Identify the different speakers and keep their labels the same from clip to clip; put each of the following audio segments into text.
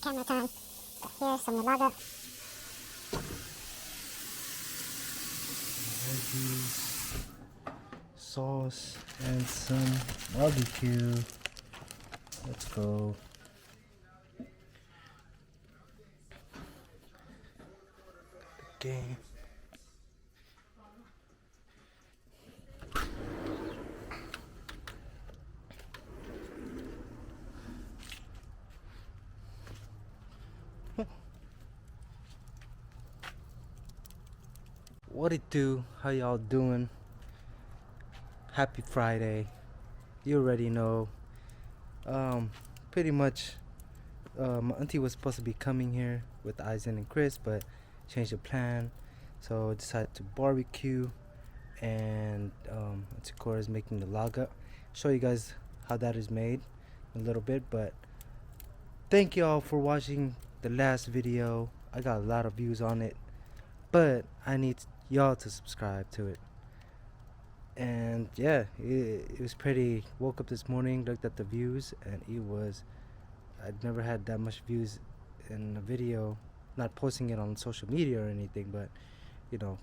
Speaker 1: camera time. Got here some nilaga.
Speaker 2: Veggies, sauce, and some barbecue. Let's go. Game. What it do? How y'all doing? Happy Friday. You already know. Pretty much my auntie was supposed to be coming here with Eisen and Chris, but changed the plan. So decided to barbecue, and Auntie Cora is making the laga. Show you guys how that is made in a little bit, but thank y'all for watching the last video. I got a lot of views on it, but I need y'all to subscribe to it. And yeah, it was pretty. Woke up this morning, looked at the views, and it was, I'd never had that much views in a video. Not posting it on social media or anything, but you know,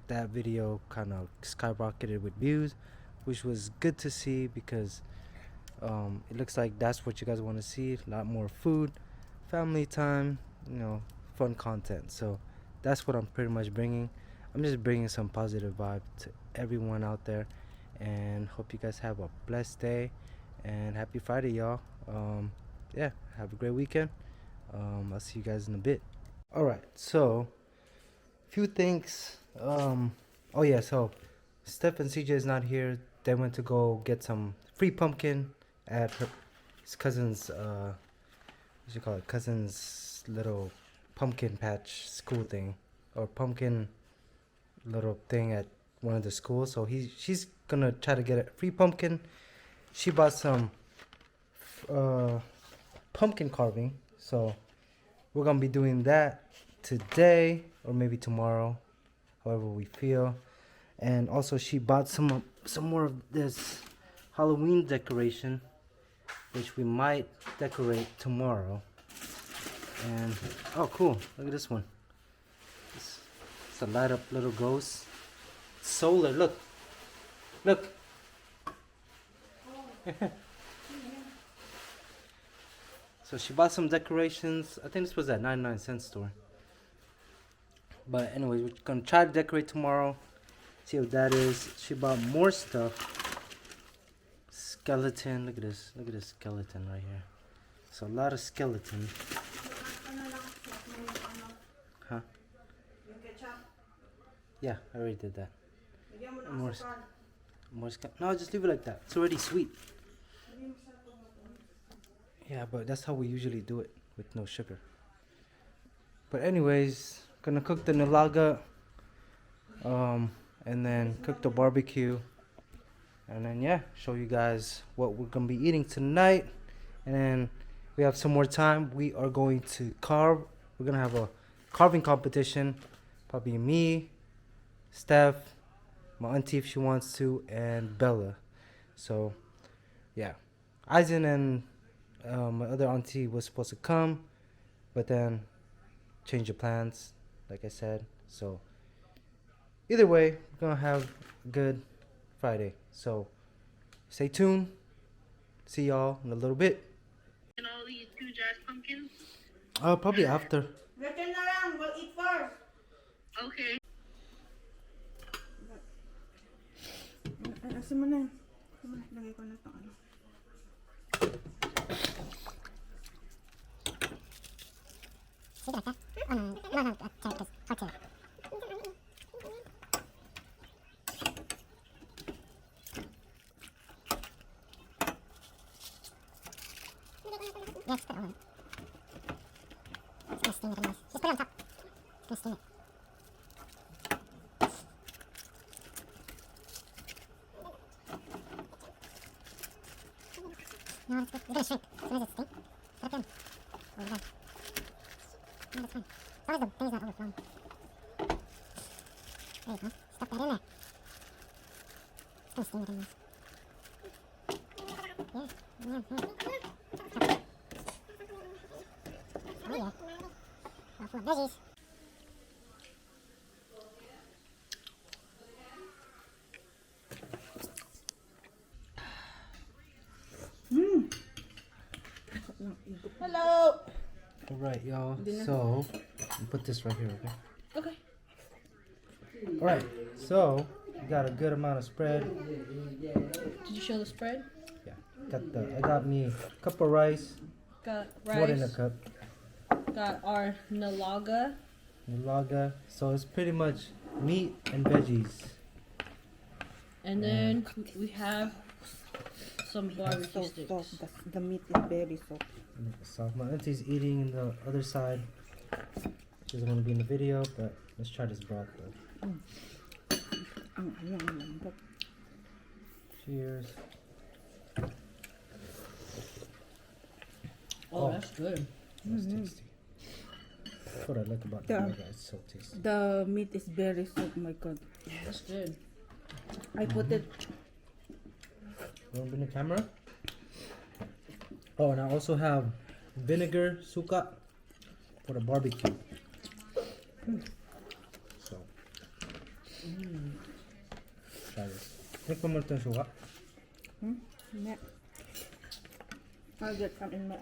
Speaker 2: that video kind of skyrocketed with views, which was good to see because it looks like that's what you guys want to see. A lot more food, family time, you know, fun content. So that's what I'm pretty much bringing. I'm just bringing some positive vibe to everyone out there, and hope you guys have a blessed day and happy Friday, y'all. Yeah, have a great weekend. I'll see you guys in a bit. All right, so few things. Oh yeah, so Steph and CJ is not here. They went to go get some free pumpkin at his cousin's what you call it, cousin's little pumpkin patch school thing, or pumpkin little thing at one of the schools. So she's gonna try to get a free pumpkin. She bought some pumpkin carving, so we're gonna be doing that today or maybe tomorrow, however we feel. And also she bought some more of this Halloween decoration, which we might decorate tomorrow. And oh cool, look at this one. It's a light up little ghost. Solar, look. So she bought some decorations. I think this was at 99-cent store. But anyways, we're gonna try to decorate tomorrow. See what that is. She bought more stuff. Skeleton. Look at this. Look at this skeleton right here. So a lot of skeleton. Huh? Yeah, I already did that. More no, just leave it like that. It's already sweet. Yeah, but that's how we usually do it, with no sugar. But anyways, gonna cook the nilaga, and then cook the barbecue, and then yeah, show you guys what we're gonna be eating tonight. And then we have some more time. We are going to carve. We're gonna have a carving competition. Probably me, Steph, my auntie if she wants to, and Bella. So yeah, Eisen and my other auntie was supposed to come, but then changed the plans, like I said. So either way, we're gonna have a good Friday. So stay tuned. See y'all in a little bit.
Speaker 3: And all these 2 jars pumpkins?
Speaker 2: Probably after.
Speaker 4: Return na lang. We'll eat first.
Speaker 3: Okay.
Speaker 4: Asin mo na. Lagay ko na ito. Ano.
Speaker 1: See like that? No, sorry, because hard to. Yes, put it on. Just gonna steam it anyways. Just put it on top. Gonna steam it. No, it's good. You're gonna shrink. As soon as it's steamed, put it in. Oh, you're done. No, that's fine. As long as the thing's not overflowing. There you go. Stuff that in there. Just gonna steam it anyways. Yeah. full of veggies.
Speaker 4: Hello!
Speaker 2: Alright, y'all. So, I'll put this right here, okay?
Speaker 4: Okay.
Speaker 2: Alright, so, we got a good amount of spread.
Speaker 5: Did you show the spread?
Speaker 2: Yeah. I got me a cup of rice.
Speaker 5: Got
Speaker 2: More than a
Speaker 5: rice.
Speaker 2: cup.
Speaker 5: Got our nalaga.
Speaker 2: Nilaga. So it's pretty much meat and veggies.
Speaker 5: And then we have some barbecue sticks.
Speaker 4: The meat is very soft.
Speaker 2: So my auntie's eating in the other side. She doesn't want to be in the video, but let's try this broth though. Cheers.
Speaker 5: Oh, that's good.
Speaker 2: That's tasty. That's what I like about
Speaker 4: Yeah.
Speaker 2: Nilaga. It's so tasty.
Speaker 4: The meat is very soft, my god.
Speaker 5: That's good.
Speaker 4: I put it.
Speaker 2: You want to bring the camera? Oh, and I also have vinegar suka for the barbecue. So, try this. Think mo ito yung suka?
Speaker 4: Yeah. I'll get some in my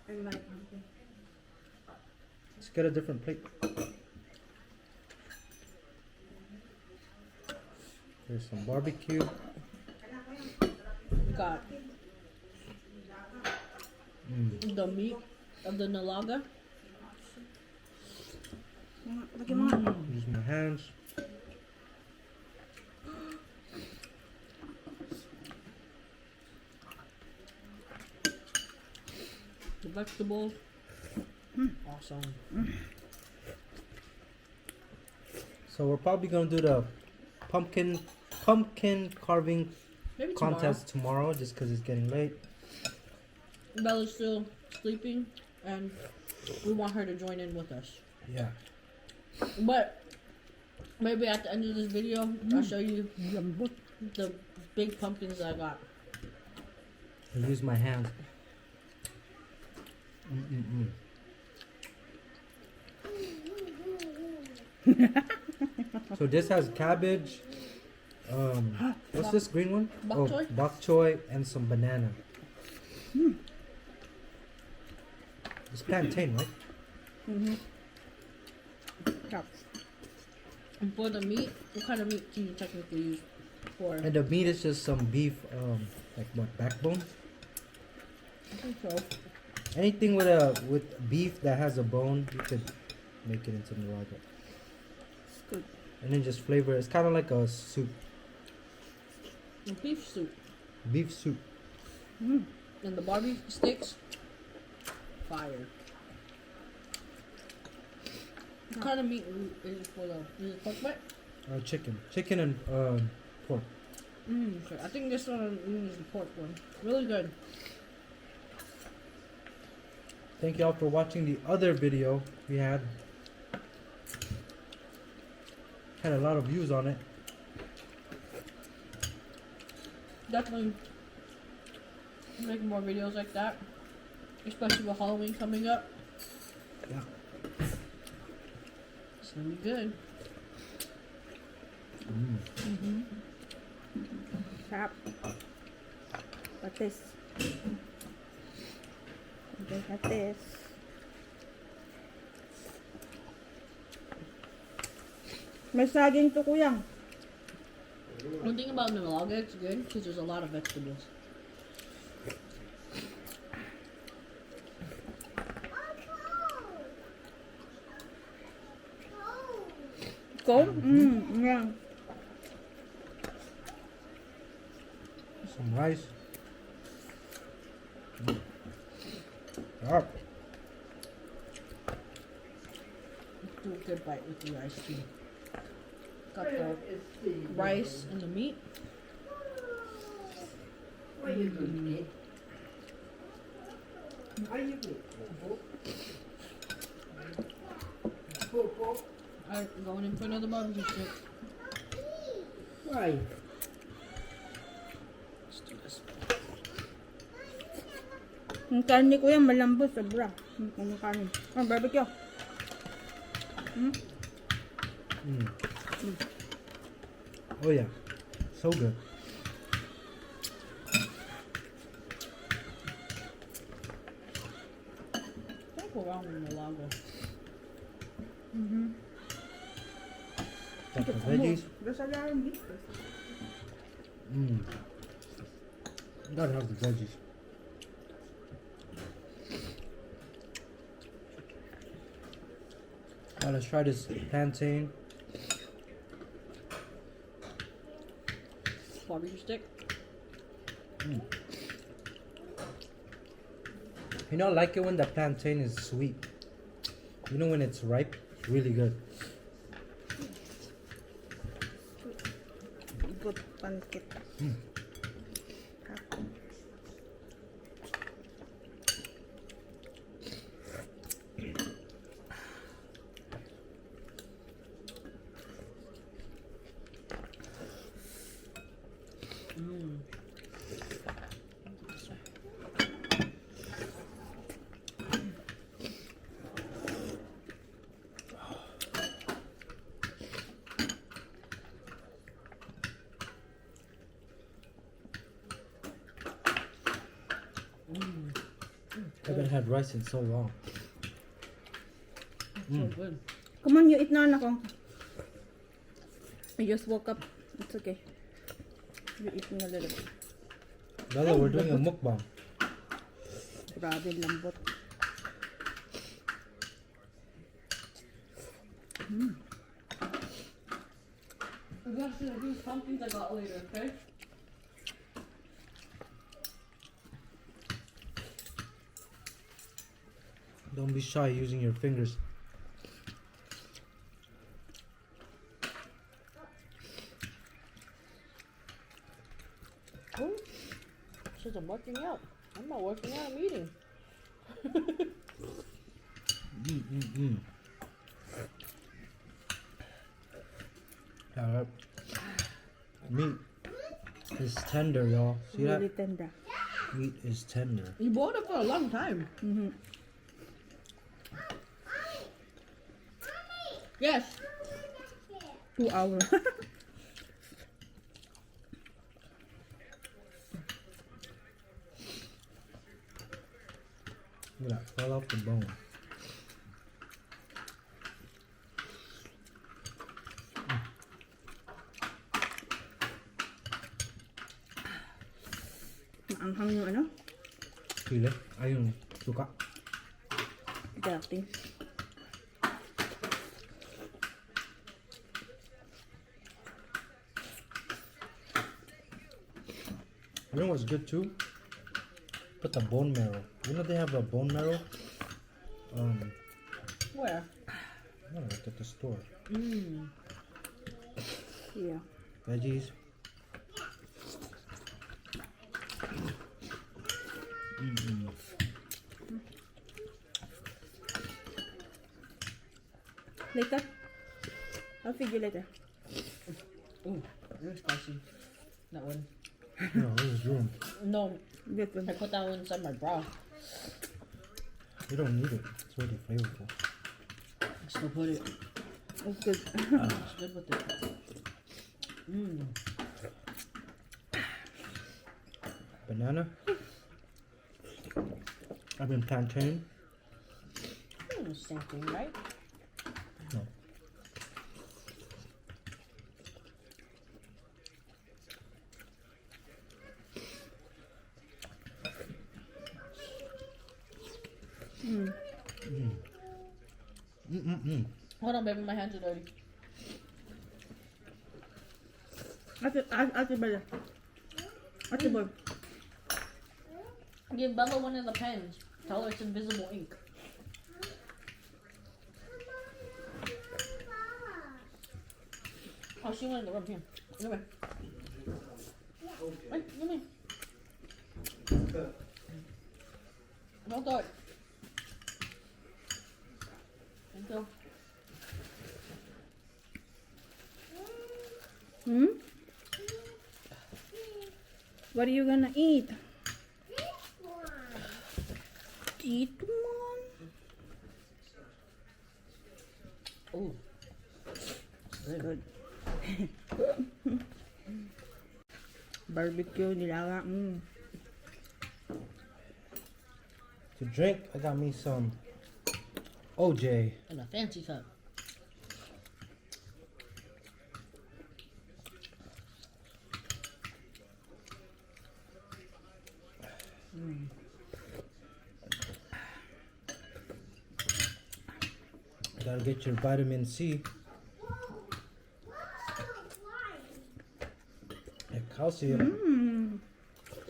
Speaker 4: in my
Speaker 2: Let's get a different plate. There's some barbecue.
Speaker 5: We got the meat of the nalaga.
Speaker 2: Use my hands.
Speaker 5: The vegetables. Awesome.
Speaker 2: So we're probably gonna do the pumpkin carving
Speaker 5: Maybe
Speaker 2: contest tomorrow, just because it's getting late.
Speaker 5: tomorrow. Bella's still sleeping, and we want her to join in with us.
Speaker 2: Yeah.
Speaker 5: But maybe at the end of this video, I'll show you the big pumpkins I got.
Speaker 2: I use my hands. So this has cabbage. What's this green one?
Speaker 5: Bok choy?
Speaker 2: Bok choy and some banana. It's plantain, right?
Speaker 5: And for the meat, what kind of meat do you technically use for?
Speaker 2: And the meat is just some beef, like what, backbone?
Speaker 5: I think so.
Speaker 2: Anything with beef that has a bone, you could make it into nilaga.
Speaker 4: good.
Speaker 2: And then just flavor. It's kind of like a soup,
Speaker 5: And beef soup.
Speaker 2: beef soup.
Speaker 5: And the barbecue sticks, fire. What kind of meat is it for though? Is it pork butt?
Speaker 2: Chicken and pork.
Speaker 5: Okay. I think this one is the pork one. Really good.
Speaker 2: Thank y'all for watching the other video we had. Had a lot of views on it.
Speaker 5: Definitely make more videos like that, especially with Halloween coming up.
Speaker 2: Yeah.
Speaker 5: It's gonna be good.
Speaker 4: Crap. But this. They have this. May saging to, kuya.
Speaker 5: One thing about nilaga, it's good because there's a lot of vegetables.
Speaker 4: Cold? Yeah.
Speaker 2: Some rice. Alright.
Speaker 5: Do a good bite with the rice too. Got the rice and the meat. Alright, going in for another barbecue stick.
Speaker 6: Why?
Speaker 5: Let's do this.
Speaker 4: Yung karne ko yan, malambot, sobra. Yung karne. Oh, barbecue.
Speaker 2: Mm. Oh yeah, so good.
Speaker 5: Can't go wrong with Malaga.
Speaker 2: Got the veggies.
Speaker 4: Gasalaran dito.
Speaker 2: Gotta have the veggies. Now let's try this plantain.
Speaker 5: Barbecue stick.
Speaker 2: You know, I like it when the plantain is sweet. You know, when it's ripe, it's really good.
Speaker 4: Good pancit.
Speaker 2: I haven't had rice in so long.
Speaker 5: So good.
Speaker 4: Come on, you eat na, anak ko. I just woke up. It's okay. You eat me a little bit.
Speaker 2: Bella, we're doing a mukbang.
Speaker 4: Grabe, lambot.
Speaker 5: I'm gonna see these pumpkins I got later, okay?
Speaker 2: Don't be shy using your fingers.
Speaker 5: Oh, says I'm working out. I'm not working out, I'm eating.
Speaker 2: Yeah, that meat is tender, y'all. See that?
Speaker 4: Really tender.
Speaker 2: Meat is tender.
Speaker 5: You bought it for a long time. Yes.
Speaker 4: 2 hours.
Speaker 2: Look at that, fell off the bone.
Speaker 4: Maanghang yung ano?
Speaker 2: Pili? Ay, yung suka.
Speaker 4: Dati.
Speaker 2: You know what's good too? Put the bone marrow. You know they have a bone marrow?
Speaker 5: Where?
Speaker 2: No, like at the store.
Speaker 4: Yeah.
Speaker 2: Veggies.
Speaker 4: Later? I'll feed you later.
Speaker 5: Ooh, very spicy. That one.
Speaker 2: No, this is room.
Speaker 5: No,
Speaker 4: Good one.
Speaker 5: I put that one inside my bra.
Speaker 2: You don't need it. It's already flavorful.
Speaker 5: I still put it.
Speaker 4: It's good.
Speaker 5: It's good with it.
Speaker 2: Banana. I mean plantain.
Speaker 5: Same thing, right?
Speaker 2: No.
Speaker 5: Hold on, baby, my hands are dirty.
Speaker 4: Ate Bella. Ate Boy.
Speaker 5: Give Bella one of the pens. Tell her it's invisible ink. Oh, she went in the room. Here. Come here. Wait, come here. Don't throw it. Thank you.
Speaker 4: What are you gonna eat? Ito man.
Speaker 5: Oh,
Speaker 4: Good. Barbecue, nilaga.
Speaker 2: To drink, I got me some OJ.
Speaker 5: and a fancy cup.
Speaker 2: Gotta get your vitamin C. And calcium.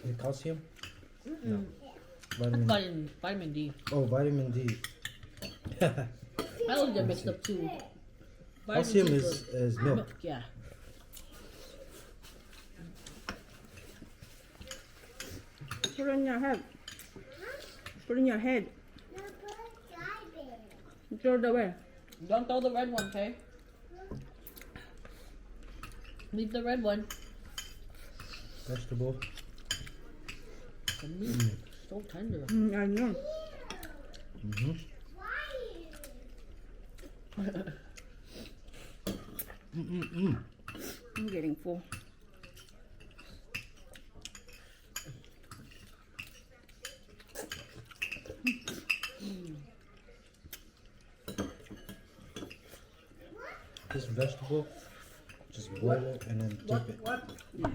Speaker 2: The calcium? No.
Speaker 5: Vitamin D.
Speaker 2: Oh, vitamin D.
Speaker 5: I always get mixed up too. Vitamin
Speaker 2: Calcium
Speaker 5: C
Speaker 2: is milk.
Speaker 5: yeah.
Speaker 4: Put on your head. Put in your head. Throw it away.
Speaker 5: Don't throw the red one, okay? Leave the red one.
Speaker 2: Vegetable.
Speaker 5: The meat so tender.
Speaker 4: I know.
Speaker 2: Mm-hmm.
Speaker 4: I'm getting full.
Speaker 2: This vegetable, just boil it and then dip it.
Speaker 5: What?
Speaker 4: Yeah.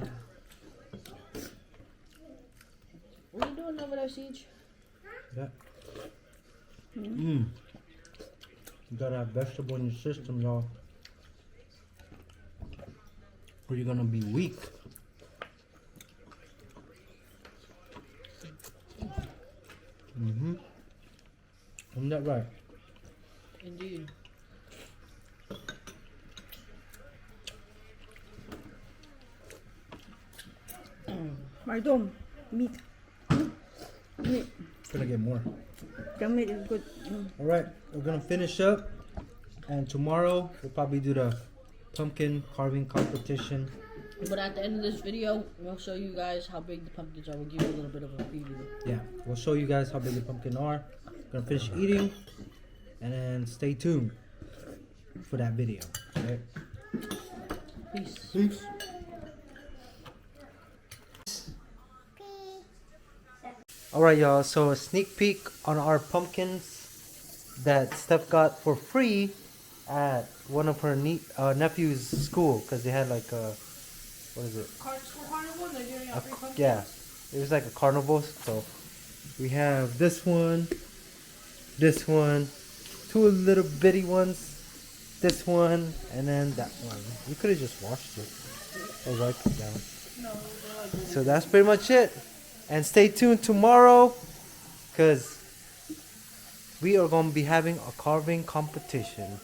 Speaker 5: What are you doing over there, Siege?
Speaker 2: Yeah. You gotta have vegetable in your system, y'all. Or you're gonna be weak. Isn't that right?
Speaker 5: Indeed.
Speaker 4: My dome. Meat. Meat.
Speaker 2: Gonna get more.
Speaker 4: The meat is good.
Speaker 2: Alright, we're gonna finish up. And tomorrow we'll probably do the pumpkin carving competition.
Speaker 5: But at the end of this video, we'll show you guys how big the pumpkins are. We'll give you a little bit of a preview.
Speaker 2: Yeah, we'll show you guys how big the pumpkin are. Gonna finish eating and then stay tuned for that video. Okay?
Speaker 5: Peace.
Speaker 2: Peace. Alright y'all, so a sneak peek on our pumpkins that Steph got for free at one of her nephew's school, because they had like a, what is it?
Speaker 5: Carnival? They're giving out free pumpkins?
Speaker 2: Yeah, it was like a carnival. So we have this one, two little bitty ones, this one, and then that one. You could have just washed it or wiped it down.
Speaker 5: No,
Speaker 2: So that's pretty much it. And stay tuned tomorrow, because we are going to be having a carving competition.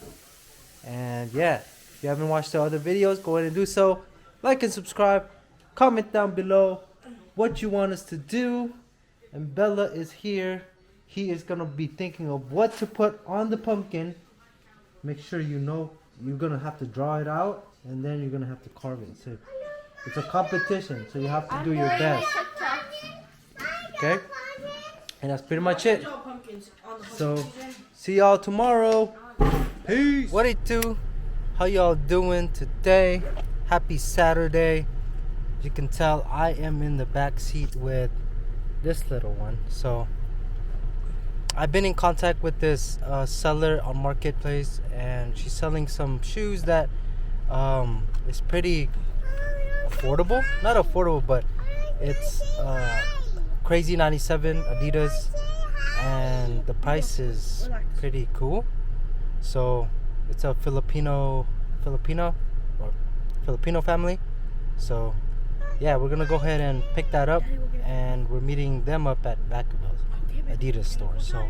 Speaker 2: And yeah, if you haven't watched the other videos, go ahead and do so. Like and subscribe. Comment down below what you want us to do. And Bella is here. He is going to be thinking of what to put on the pumpkin. Make sure you know you're going to have to draw it out, and then you're going to have to carve it. So it's a competition, so you have to do your best. Okay? And that's pretty much it. So, see y'all tomorrow. Peace. What it do? How y'all doing today? Happy Saturday. As you can tell, I am in the back seat with this little one. So, I've been in contact with this seller on Marketplace, and she's selling some shoes that is pretty affordable. Not affordable, but it's Crazy 97 Adidas, and the price is pretty cool. So it's a Filipino family. So yeah, we're gonna go ahead and pick that up, and we're meeting them up at Vacaville's Adidas store. So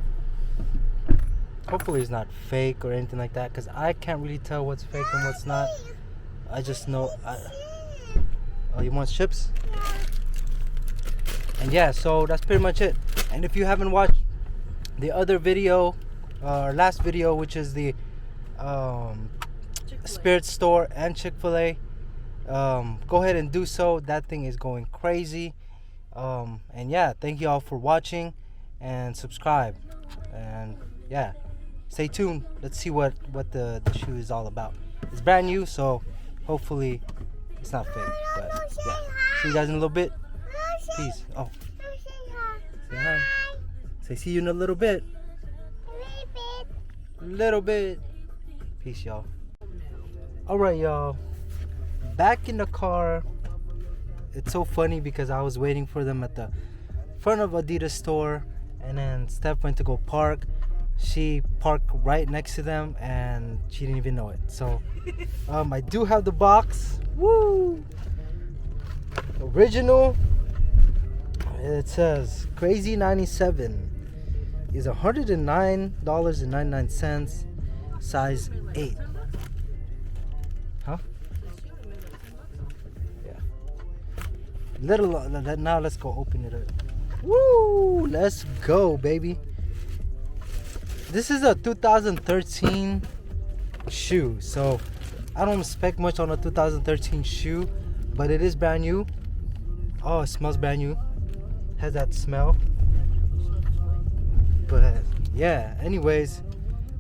Speaker 2: hopefully it's not fake or anything like that, because I can't really tell what's fake and what's not. I just know. Oh, you want chips? And yeah, so that's pretty much it. And if you haven't watched the other video, our last video, which is the Spirit Store and Chick-fil-A, go ahead and do so. That thing is going crazy. And yeah, thank you all for watching, and subscribe. And yeah, stay tuned. Let's see what the shoe is all about. It's brand new, so hopefully it's not fake. But yeah, see you guys in a little bit. Peace. Oh, say hi. Say see you in a little bit. A little bit. Peace, y'all. All right, y'all. Back in the car. It's so funny because I was waiting for them at the front of Adidas store, and then Steph went to go park. She parked right next to them, and she didn't even know it. So, I do have the box. Woo! Original. It says Crazy 97 is $109.99, size 8. Huh? Yeah. Now let's go open it up. Woo! Let's go, baby. This is a 2013 shoe, so I don't expect much on a 2013 shoe, but it is brand new. Oh, it smells brand new. Has that smell. But yeah, anyways,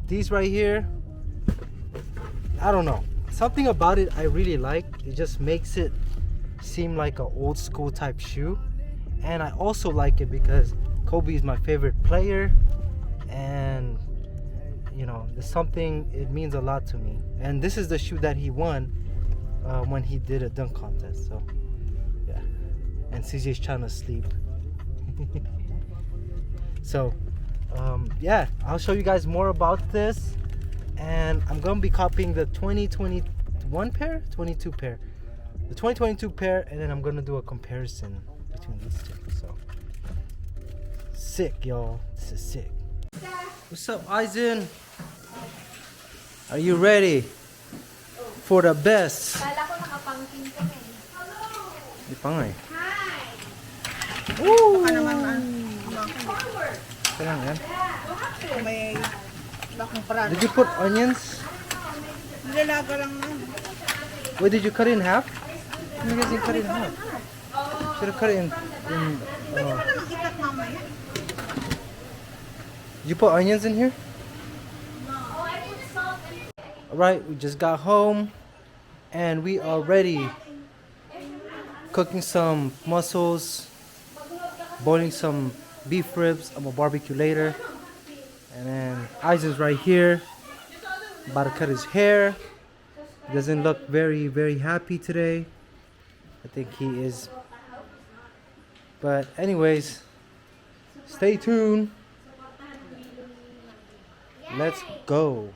Speaker 2: these right here, I don't know. Something about it I really like. It just makes it seem like an old school type shoe. And I also like it because Kobe is my favorite player, and you know, there's something, it means a lot to me. And this is the shoe that he won when he did a dunk contest. So yeah, and CJ's trying to sleep. So yeah, I'll show you guys more about this, and I'm gonna be copying the 2021 pair, 22 pair, the 2022 pair, and then I'm gonna do a comparison between these two. So sick, y'all. This is sick. What's up, Eisen? Are you ready for the best?
Speaker 6: Kala ko nakapangkin ka na eh.
Speaker 2: Di pa nga eh.
Speaker 4: Baka naman
Speaker 2: Ito lang yan.
Speaker 4: may bakong parang.
Speaker 2: Did you put onions?
Speaker 4: Nilalaga lang na.
Speaker 2: Wait, did you cut it in half? You guys didn't cut it in half. Should have cut it in
Speaker 4: Pwede mo namang ikat mamaya.
Speaker 2: Did you put onions in here? Alright, we just got home and we are ready. Cooking some mussels, boiling some beef ribs. I'm gonna barbecue later. And then Eisen's right here, about to cut his hair. He doesn't look very, very happy today. I think he is. But anyways, stay tuned. Let's go.